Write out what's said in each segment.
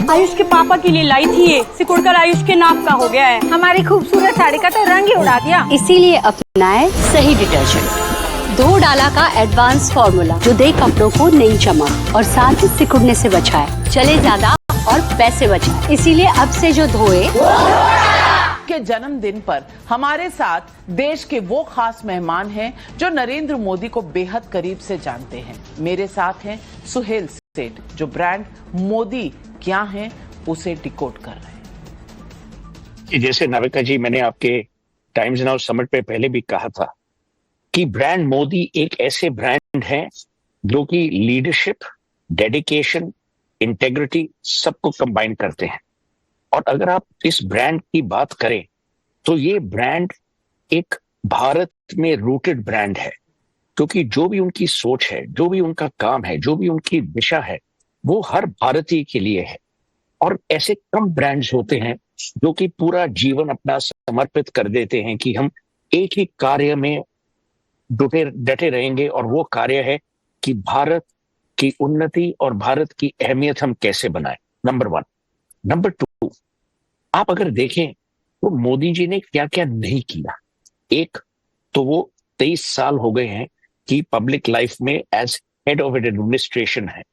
आयुष के पापा के लिए लाई थी ये, सिकुड़कर आयुष के नाक का हो गया है। हमारी खूबसूरत साड़ी का तो रंग ही उड़ा दिया। इसीलिए अपनाए सही डिटर्जेंट, 2 डाला का एडवांस फॉर्मूला जो दे कपड़ों को नई चमक और साथ ही सिकुड़ने से बचाए, चले ज्यादा और पैसे बचाए। इसीलिए अब से जो धोए के जन्मदिन पर हमारे साथ देश के वो खास मेहमान हैं जो नरेंद्र मोदी को बेहद करीब से जानते हैं। मेरे साथ हैं सुहेल सेठ, जो ब्रांड मोदी क्या है उसे डिकोड कर रहे हैं। जैसे नाविका जी, मैंने आपके टाइम्स नाउ समिट पे पहले भी कहा था कि ब्रांड मोदी एक ऐसे ब्रांड है जो कि लीडरशिप, डेडिकेशन, इंटेग्रिटी सबको कंबाइन करते हैं। और अगर आप इस ब्रांड की बात करें तो ये ब्रांड एक भारत में रूटेड ब्रांड है, क्योंकि जो भी उनकी सोच है, जो भी उनका काम है, जो भी उनकी दिशा है, वो हर भारतीय के लिए है। और ऐसे कम ब्रांड्स होते हैं जो कि पूरा जीवन अपना समर्पित कर देते हैं कि हम एक ही कार्य में डटे रहेंगे, और वो कार्य है कि भारत की उन्नति और भारत की अहमियत हम कैसे बनाएं। नंबर 1। नंबर 2, आप अगर देखें तो मोदी जी ने क्या क्या नहीं किया। एक तो वो 23 साल हो गए हैं कि पब्लिक लाइफ में एज हेड ऑफ एडमिनिस्ट्रेशन है,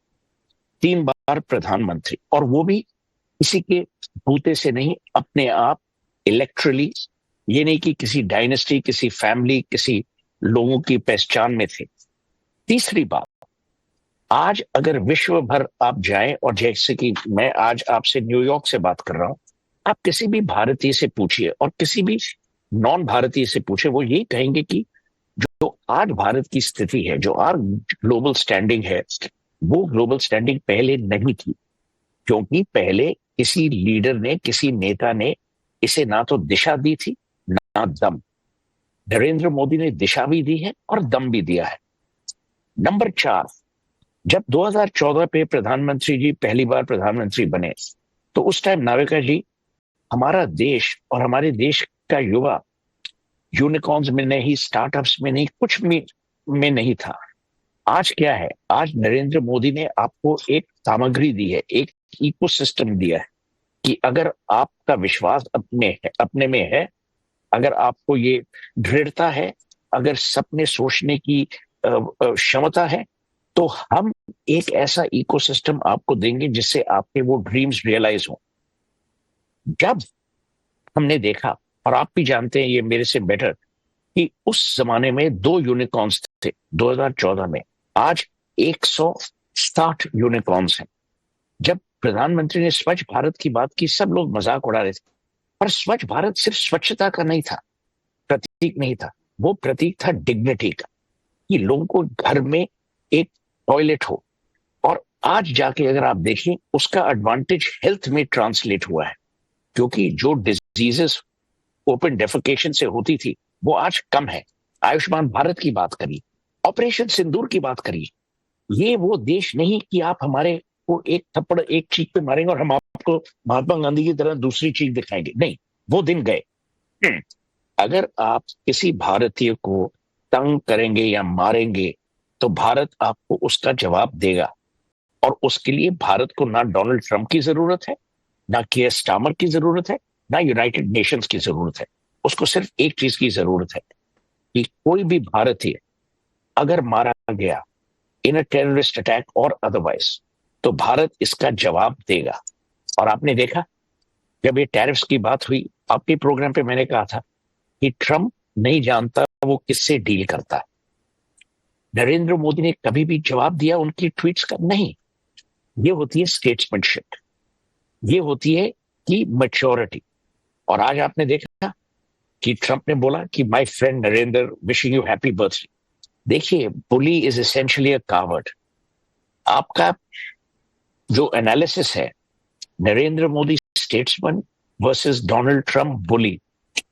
3 बार प्रधानमंत्री, और वो भी किसी के बूते से नहीं, अपने आप इलेक्ट्रली। ये नहीं कि किसी डायनेस्टी, किसी फैमिली, किसी लोगों की पहचान में थे। तीसरी बात, आज अगर विश्व भर आप जाएं, और जैसे कि मैं आज आपसे न्यूयॉर्क से बात कर रहा हूं, आप किसी भी भारतीय से पूछिए और किसी भी नॉन भारतीय से पूछे, वो यही कहेंगे कि जो आज भारत की स्थिति है, जो आज ग्लोबल स्टैंडिंग है, वो ग्लोबल स्टैंडिंग पहले नहीं थी। क्योंकि पहले किसी लीडर ने, किसी नेता ने इसे ना तो दिशा दी थी, ना दम। नरेंद्र मोदी ने दिशा भी दी है और दम भी दिया है। नंबर 4, जब 2014 पे प्रधानमंत्री जी पहली बार प्रधानमंत्री बने, तो उस टाइम नाविका जी, हमारा देश और हमारे देश का युवा यूनिकॉर्न्स में नहीं, स्टार्टअप्स में नहीं, कुछ में नहीं था। आज क्या है? आज नरेंद्र मोदी ने आपको एक सामग्री दी है, एक इकोसिस्टम दिया है कि अगर आपका विश्वास अपने में है, अगर आपको ये दृढ़ता है, अगर सपने सोचने की क्षमता है, तो हम एक ऐसा इकोसिस्टम आपको देंगे जिससे आपके वो ड्रीम्स रियलाइज हों। जब हमने देखा, और आप भी जानते हैं ये मेरे से बेटर, कि उस जमाने में 2 यूनिकॉर्न्स थे 2014 में, आज 160 यूनिकॉर्न्स हैं। जब प्रधानमंत्री ने स्वच्छ भारत की बात की, सब लोग मजाक उड़ा रहे थे, पर स्वच्छ भारत सिर्फ स्वच्छता का नहीं था, प्रतीक नहीं था, वो प्रतीक था डिग्निटी का, कि लोगों को घर में एक टॉयलेट हो। और आज जाके अगर आप देखें, उसका एडवांटेज हेल्थ में ट्रांसलेट हुआ है, क्योंकि जो डिजीजेस ओपन डेफिकेशन से होती थी वो आज कम है। आयुष्मान भारत की बात करिए, ऑपरेशन सिंदूर की बात करिए। ये वो देश नहीं कि आप हमारे को एक थप्पड़ एक चीख पे मारेंगे और हम आपको महात्मा गांधी की तरह दूसरी चीख दिखाएंगे, नहीं, वो दिन गए। अगर आप किसी भारतीय को तंग करेंगे या मारेंगे तो भारत आपको उसका जवाब देगा। और उसके लिए भारत को ना डोनाल्ड ट्रंप की जरूरत है, ना केयर स्टार्मर की जरूरत है, ना यूनाइटेड नेशंस की जरूरत है। उसको सिर्फ एक चीज की जरूरत है कि कोई भी भारतीय अगर मारा गया इन अ टेररिस्ट अटैक और अदरवाइज, तो भारत इसका जवाब देगा। और आपने देखा, जब ये टैरिफ्स की बात हुई, आपके प्रोग्राम पे मैंने कहा था कि ट्रंप नहीं जानता वो किससे डील करता है। नरेंद्र मोदी ने कभी भी जवाब दिया उनकी ट्वीट्स का? नहीं। ये होती है स्टेट्समैनशिप, ये होती है कि मैच्योरिटी। और आज आपने देखा कि ट्रंप ने बोला कि my friend Narendra, wishing you happy birthday. देखिए, bully is essentially a coward. आपका जो एनालिसिस है, Narendra Modi statesman versus Donald Trump bully,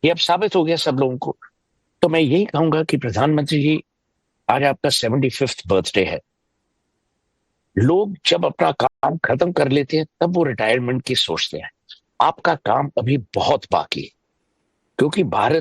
ये अब साबित हो गया सब लोगों को। तो मैं यही कहूंगा कि प्रधानमंत्री जी, आज आपका 75th बर्थडे है। लोग जब अपना काम खत्म कर लेते हैं तब वो रिटायरमेंट की सोचते हैं। आपका काम अभी बहुत बाकी है, क्योंकि भारत